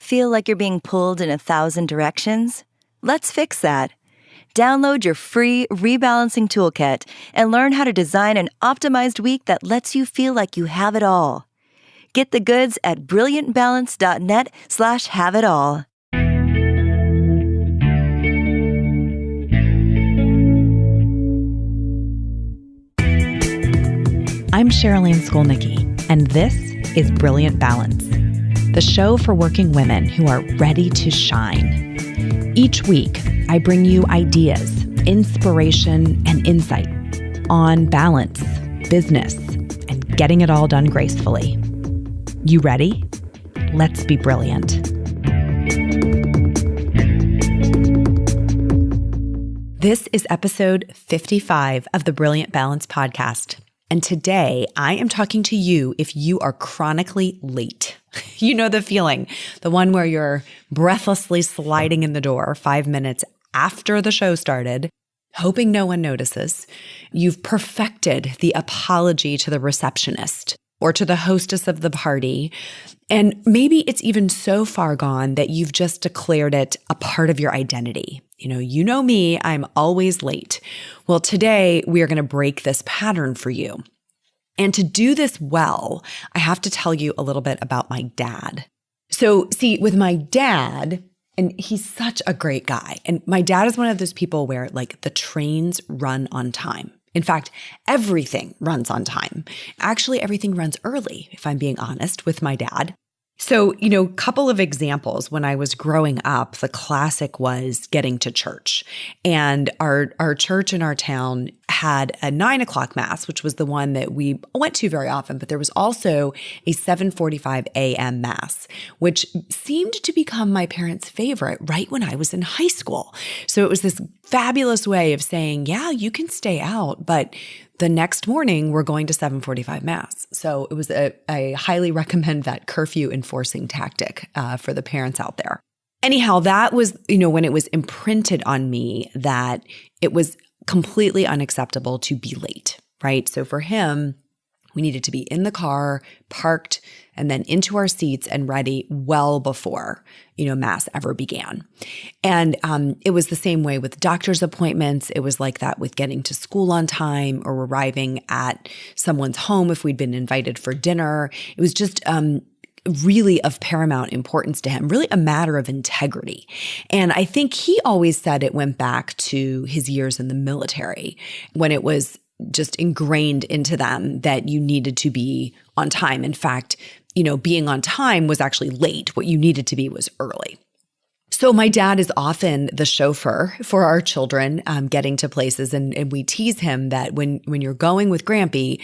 Feel like you're being pulled in 1,000 directions? Let's fix that. Download your free rebalancing toolkit and learn how to design an optimized week that lets you feel like you have it all. Get the goods at brilliantbalance.net/have-it-all. I'm Cherylanne Skolnicki, and this is Brilliant Balance, the show for working women who are ready to shine. Each week, I bring you ideas, inspiration, and insight on balance, business, and getting it all done gracefully. You ready? Let's be brilliant. This is episode 55 of the Brilliant Balance podcast. And today I am talking to you if you are chronically late. You know the feeling, the one where you're breathlessly sliding in the door 5 minutes after the show started, hoping no one notices. You've perfected the apology to the receptionist or to the hostess of the party. And maybe it's even so far gone that you've just declared it a part of your identity. You know me, I'm always late. Well, today we are going to break this pattern for you. And to do this well, I have to tell you a little bit about my dad. So see, with my dad, and he's such a great guy. And my dad is one of those people where like the trains run on time. In fact, everything runs on time. Actually, everything runs early, if I'm being honest, with my dad. So, a couple of examples. When I was growing up, the classic was getting to church. And our church in our town had a 9:00 mass, which was the one that we went to very often. But there was also a 7:45 a.m. mass, which seemed to become my parents' favorite right when I was in high school. So it was this fabulous way of saying, yeah, you can stay out, but the next morning, we're going to 7:45 mass. So it was I highly recommend that curfew enforcing tactic for the parents out there. Anyhow, that was, when it was imprinted on me that it was completely unacceptable to be late, right? So for him, we needed to be in the car, parked, and then into our seats and ready well before, mass ever began. And it was the same way with doctor's appointments. It was like that with getting to school on time or arriving at someone's home if we'd been invited for dinner. It was just really of paramount importance to him, really a matter of integrity. And I think he always said it went back to his years in the military when it was just ingrained into them that you needed to be on time. In fact, being on time was actually late. What you needed to be was early. So my dad is often the chauffeur for our children getting to places. And we tease him that when you're going with Grampy,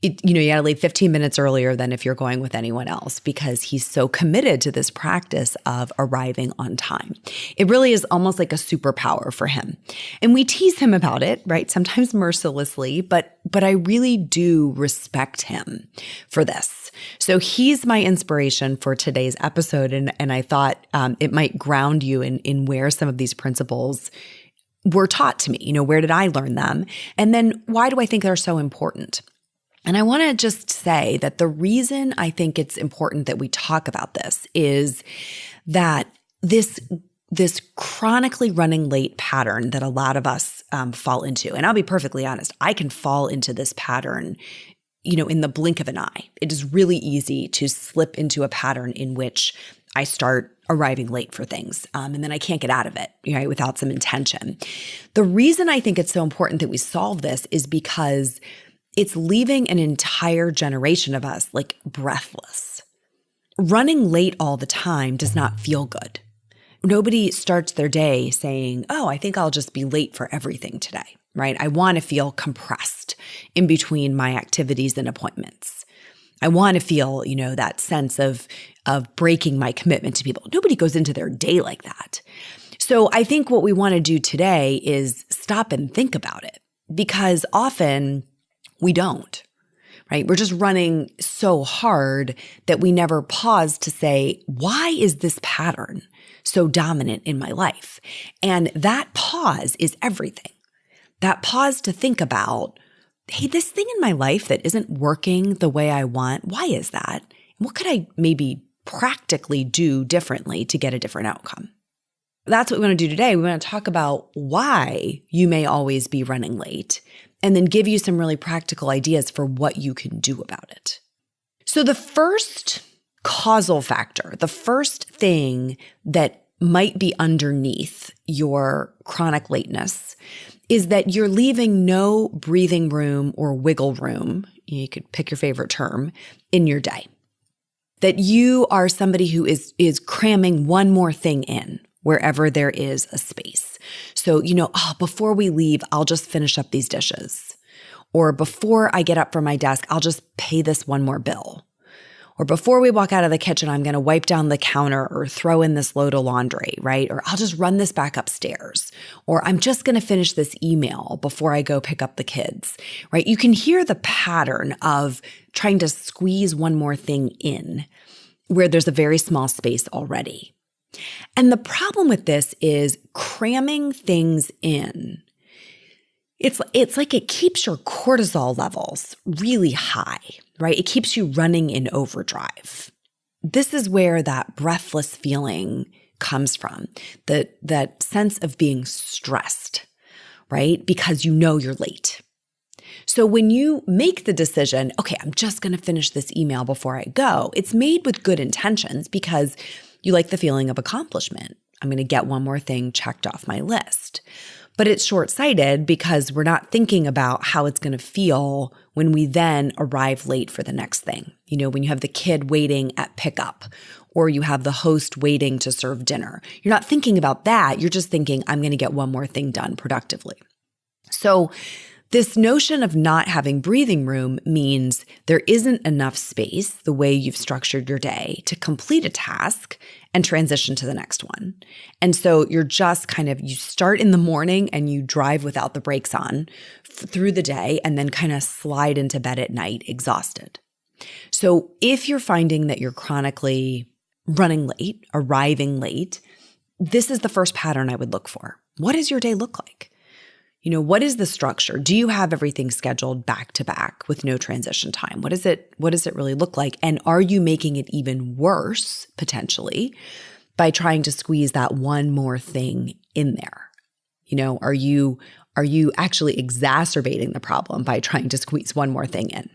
you gotta leave 15 minutes earlier than if you're going with anyone else because he's so committed to this practice of arriving on time. It really is almost like a superpower for him. And we tease him about it, right? Sometimes mercilessly, but I really do respect him for this. So he's my inspiration for today's episode. And I thought it might ground you in where some of these principles were taught to me. Where did I learn them? And then why do I think they're so important? And I want to just say that the reason I think it's important that we talk about this is that this chronically running late pattern that a lot of us fall into, and I'll be perfectly honest, I can fall into this pattern, in the blink of an eye. It is really easy to slip into a pattern in which I start arriving late for things, and then I can't get out of it, right, without some intention. The reason I think it's so important that we solve this is because it's leaving an entire generation of us like breathless. Running late all the time does not feel good. Nobody starts their day saying, oh, I think I'll just be late for everything today, right? I want to feel compressed in between my activities and appointments. I want to feel, that sense of breaking my commitment to people. Nobody goes into their day like that. So I think what we want to do today is stop and think about it because often we don't, right? We're just running so hard that we never pause to say, why is this pattern so dominant in my life? And that pause is everything. That pause to think about, hey, this thing in my life that isn't working the way I want, why is that? What could I maybe practically do differently to get a different outcome. That's what we want to do today. We want to talk about why you may always be running late and then give you some really practical ideas for what you can do about it. So the first causal factor, the first thing that might be underneath your chronic lateness is that you're leaving no breathing room or wiggle room, you could pick your favorite term, in your day. That you are somebody who is cramming one more thing in wherever there is a space. So, before we leave, I'll just finish up these dishes. Or before I get up from my desk, I'll just pay this one more bill. Or before we walk out of the kitchen, I'm going to wipe down the counter or throw in this load of laundry, right? Or I'll just run this back upstairs. Or I'm just going to finish this email before I go pick up the kids, right? You can hear the pattern of trying to squeeze one more thing in where there's a very small space already. And the problem with this is cramming things in. It's like it keeps your cortisol levels really high, right? It keeps you running in overdrive. This is where that breathless feeling comes from, that sense of being stressed, right? Because you're late. So when you make the decision, okay, I'm just going to finish this email before I go, it's made with good intentions because you like the feeling of accomplishment. I'm going to get one more thing checked off my list. But it's short-sighted because we're not thinking about how it's going to feel when we then arrive late for the next thing. When you have the kid waiting at pickup or you have the host waiting to serve dinner. You're not thinking about that. You're just thinking, I'm going to get one more thing done productively. So this notion of not having breathing room means there isn't enough space, the way you've structured your day, to complete a task and transition to the next one. And so you're just you start in the morning and you drive without the brakes on through the day and then kind of slide into bed at night exhausted. So if you're finding that you're chronically running late, arriving late, this is the first pattern I would look for. What does your day look like? What is the structure? Do you have everything scheduled back to back with no transition time? What does it really look like? And are you making it even worse, potentially, by trying to squeeze that one more thing in there? Are you actually exacerbating the problem by trying to squeeze one more thing in?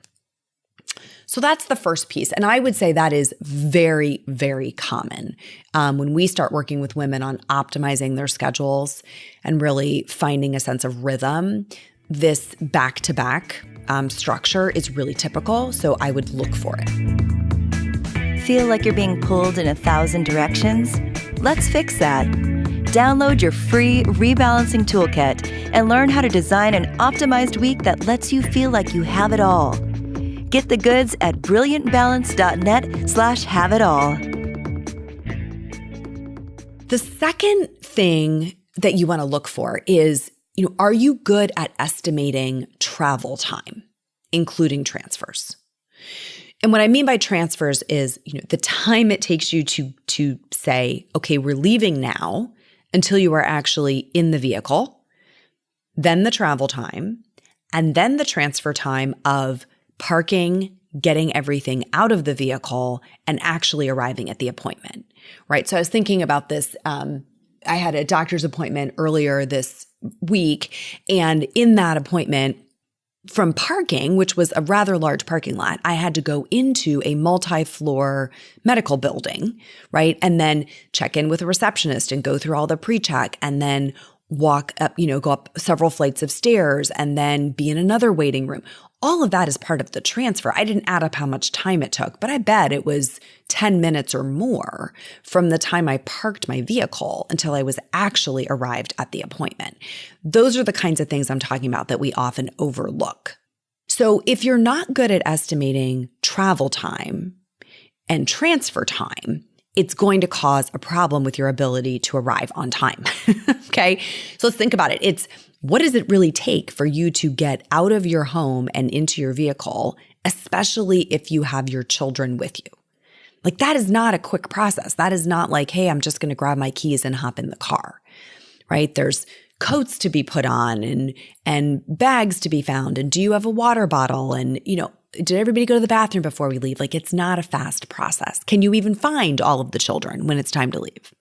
So that's the first piece. And I would say that is very, very common when we start working with women on optimizing their schedules and really finding a sense of rhythm. This back-to-back structure is really typical, so I would look for it. Feel like you're being pulled in 1,000 directions? Let's fix that. Download your free rebalancing toolkit and learn how to design an optimized week that lets you feel like you have it all. Get the goods at brilliantbalance.net/have-it-all. The second thing that you want to look for is, are you good at estimating travel time, including transfers? And what I mean by transfers is, the time it takes you to say, okay, we're leaving now until you are actually in the vehicle, then the travel time, and then the transfer time of parking, getting everything out of the vehicle, and actually arriving at the appointment, right? So I was thinking about this. I had a doctor's appointment earlier this week, and in that appointment, from parking, which was a rather large parking lot, I had to go into a multi-floor medical building, right? And then check in with a receptionist and go through all the pre-check and then walk up, go up several flights of stairs and then be in another waiting room. All of that is part of the transfer. I didn't add up how much time it took, but I bet it was 10 minutes or more from the time I parked my vehicle until I was actually arrived at the appointment. Those are the kinds of things I'm talking about that we often overlook. So if you're not good at estimating travel time and transfer time, it's going to cause a problem with your ability to arrive on time. Okay? So let's think about it. It's what does it really take for you to get out of your home and into your vehicle, especially if you have your children with you? Like that is not a quick process. That is not like, hey, I'm just going to grab my keys and hop in the car, right? There's coats to be put on and bags to be found? And do you have a water bottle? And, did everybody go to the bathroom before we leave? Like, it's not a fast process. Can you even find all of the children when it's time to leave?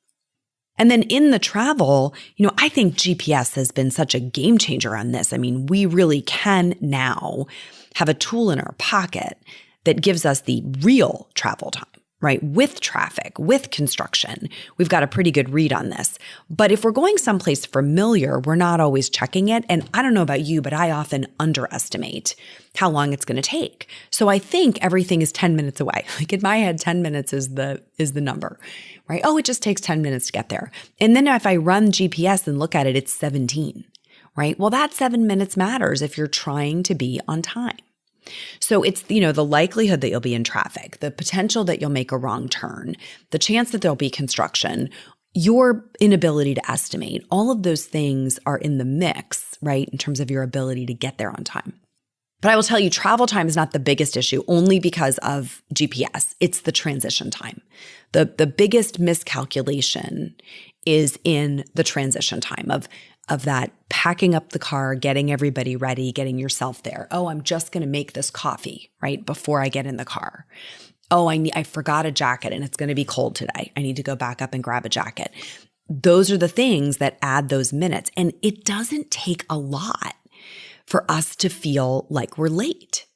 And then in the travel, I think GPS has been such a game changer on this. I mean, we really can now have a tool in our pocket that gives us the real travel time, right? With traffic, with construction. We've got a pretty good read on this. But if we're going someplace familiar, we're not always checking it. And I don't know about you, but I often underestimate how long it's going to take. So I think everything is 10 minutes away. Like in my head, 10 minutes is the number, right? Oh, it just takes 10 minutes to get there. And then if I run GPS and look at it, it's 17, right? Well, that 7 minutes matters if you're trying to be on time. So it's, the likelihood that you'll be in traffic, the potential that you'll make a wrong turn, the chance that there'll be construction, your inability to estimate, all of those things are in the mix, right? In terms of your ability to get there on time. But I will tell you, travel time is not the biggest issue only because of GPS. It's the transition time. The biggest miscalculation is in the transition time of that packing up the car, getting everybody ready, getting yourself there. Oh, I'm just going to make this coffee, right, before I get in the car. Oh, I forgot a jacket and it's going to be cold today. I need to go back up and grab a jacket. Those are the things that add those minutes. And it doesn't take a lot for us to feel like we're late.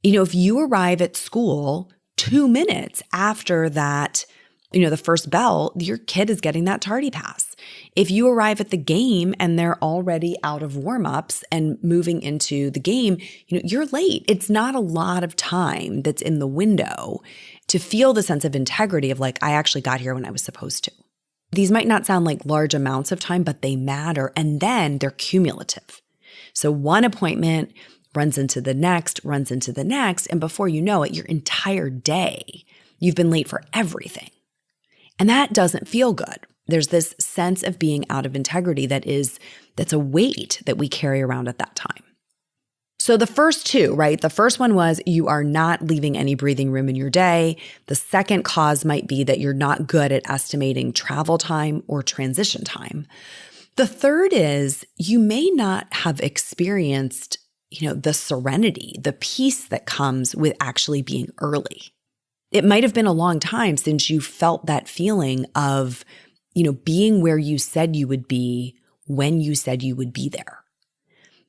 If you arrive at school 2 minutes after that, the first bell, your kid is getting that tardy pass. If you arrive at the game and they're already out of warm-ups and moving into the game, you're late. It's not a lot of time that's in the window to feel the sense of integrity of like, I actually got here when I was supposed to. These might not sound like large amounts of time, but they matter. And then they're cumulative. So one appointment runs into the next, and before you know it, your entire day, you've been late for everything. And that doesn't feel good. There's this sense of being out of integrity that's a weight that we carry around at that time. So the first two, right? The first one was you are not leaving any breathing room in your day. The second cause might be that you're not good at estimating travel time or transition time. The third is you may not have experienced, the serenity, the peace that comes with actually being early. It might have been a long time since you felt that feeling of, being where you said you would be when you said you would be there.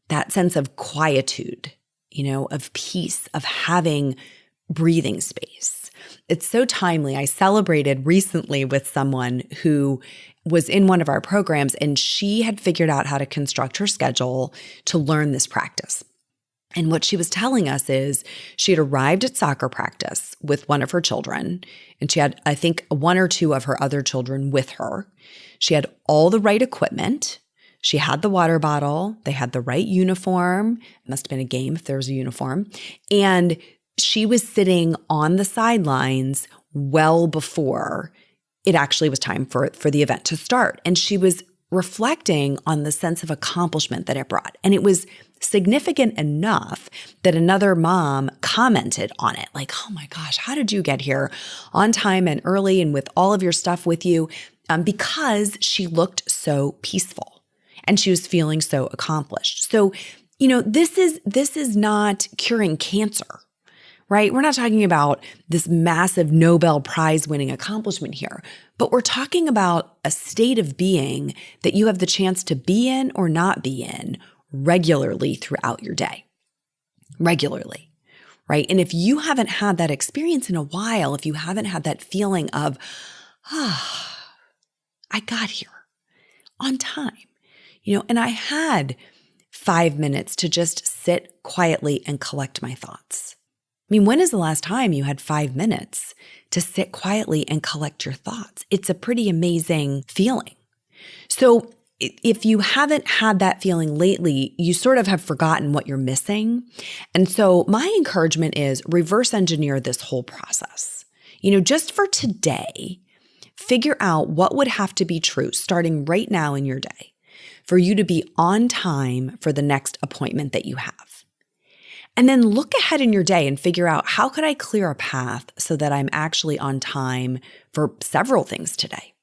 That sense of quietude, of peace, of having breathing space. It's so timely. I celebrated recently with someone who was in one of our programs, and she had figured out how to construct her schedule to learn this practice. And what she was telling us is she had arrived at soccer practice with one of her children, and she had, I think, one or two of her other children with her. She had all the right equipment. She had the water bottle. They had the right uniform. It must have been a game if there was a uniform. And she was sitting on the sidelines well before it actually was time for the event to start. And she was reflecting on the sense of accomplishment that it brought. And it was significant enough that another mom commented on it, like, oh my gosh, how did you get here on time and early and with all of your stuff with you? Because she looked so peaceful and she was feeling so accomplished. So, this is not curing cancer, right? We're not talking about this massive Nobel Prize winning accomplishment here, but we're talking about a state of being that you have the chance to be in or not be in regularly throughout your day. Regularly, right? And if you haven't had that experience in a while, if you haven't had that feeling of, I got here on time, and I had 5 minutes to just sit quietly and collect my thoughts. I mean, when is the last time you had 5 minutes to sit quietly and collect your thoughts? It's a pretty amazing feeling. So if you haven't had that feeling lately, you sort of have forgotten what you're missing. And so my encouragement is reverse engineer this whole process. Just for today, figure out what would have to be true starting right now in your day for you to be on time for the next appointment that you have. And then look ahead in your day and figure out, how could I clear a path so that I'm actually on time for several things today?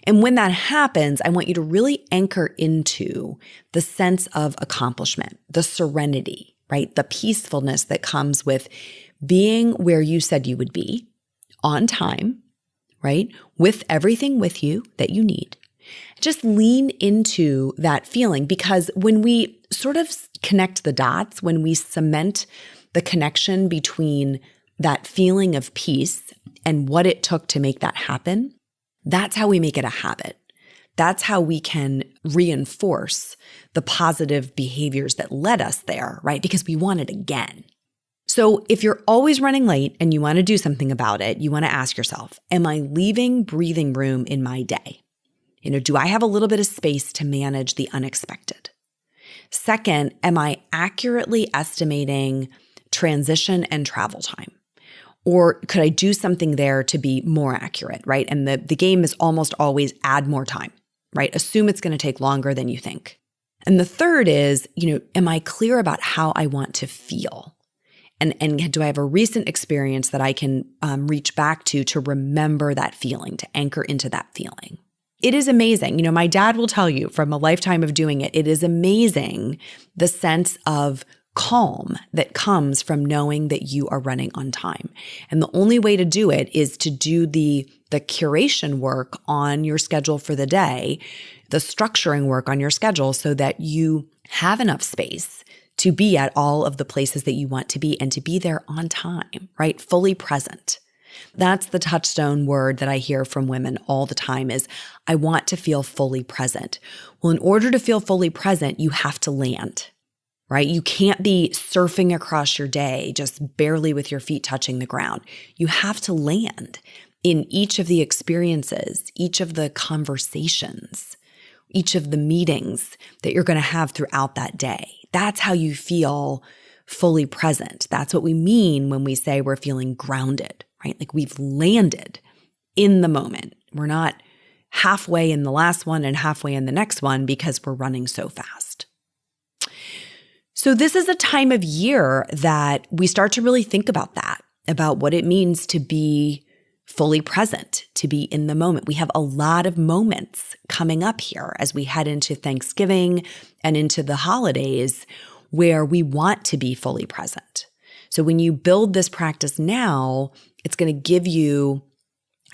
And when that happens, I want you to really anchor into the sense of accomplishment, the serenity, right? The peacefulness that comes with being where you said you would be on time, right? With everything with you that you need. Just lean into that feeling, because when we sort of connect the dots, when we cement the connection between that feeling of peace and what it took to make that happen, that's how we make it a habit. That's how we can reinforce the positive behaviors that led us there, right? Because we want it again. So if you're always running late and you want to do something about it, you want to ask yourself, am I leaving breathing room in my day? Do I have a little bit of space to manage the unexpected? Second, am I accurately estimating transition and travel time? Or could I do something there to be more accurate, right? And the game is almost always add more time, right? Assume it's going to take longer than you think. And the third is, am I clear about how I want to feel? And do I have a recent experience that I can reach back to remember that feeling, to anchor into that feeling? It is amazing. My dad will tell you from a lifetime of doing it, it is amazing the sense of calm that comes from knowing that you are running on time. And the only way to do it is to do the curation work on your schedule for the day, the structuring work on your schedule, so that you have enough space to be at all of the places that you want to be and to be there on time, right? Fully present. That's the touchstone word that I hear from women all the time is, I want to feel fully present. Well, in order to feel fully present, you have to land. Right? You can't be surfing across your day just barely with your feet touching the ground. You have to land in each of the experiences, each of the conversations, each of the meetings that you're going to have throughout that day. That's how you feel fully present. That's what we mean when we say we're feeling grounded, right? Like we've landed in the moment. We're not halfway in the last one and halfway in the next one because we're running so fast. So this is a time of year that we start to really think about that, about what it means to be fully present, to be in the moment. We have a lot of moments coming up here as we head into Thanksgiving and into the holidays where we want to be fully present. So when you build this practice now, it's going to give you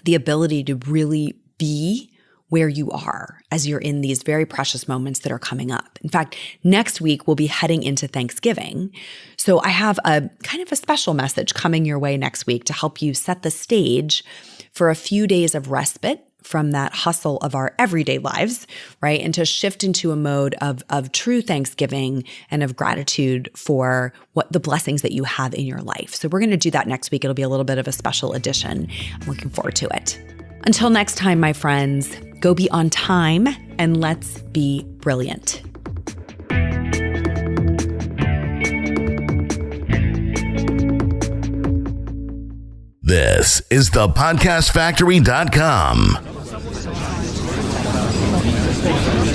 the ability to really be where you are as you're in these very precious moments that are coming up. In fact, next week we'll be heading into Thanksgiving. So I have a kind of a special message coming your way next week to help you set the stage for a few days of respite from that hustle of our everyday lives, right? And to shift into a mode of true Thanksgiving and of gratitude for what the blessings that you have in your life. So we're going to do that next week. It'll be a little bit of a special edition. I'm looking forward to it. Until next time, my friends, go be on time and let's be brilliant. This is thepodcastfactory.com.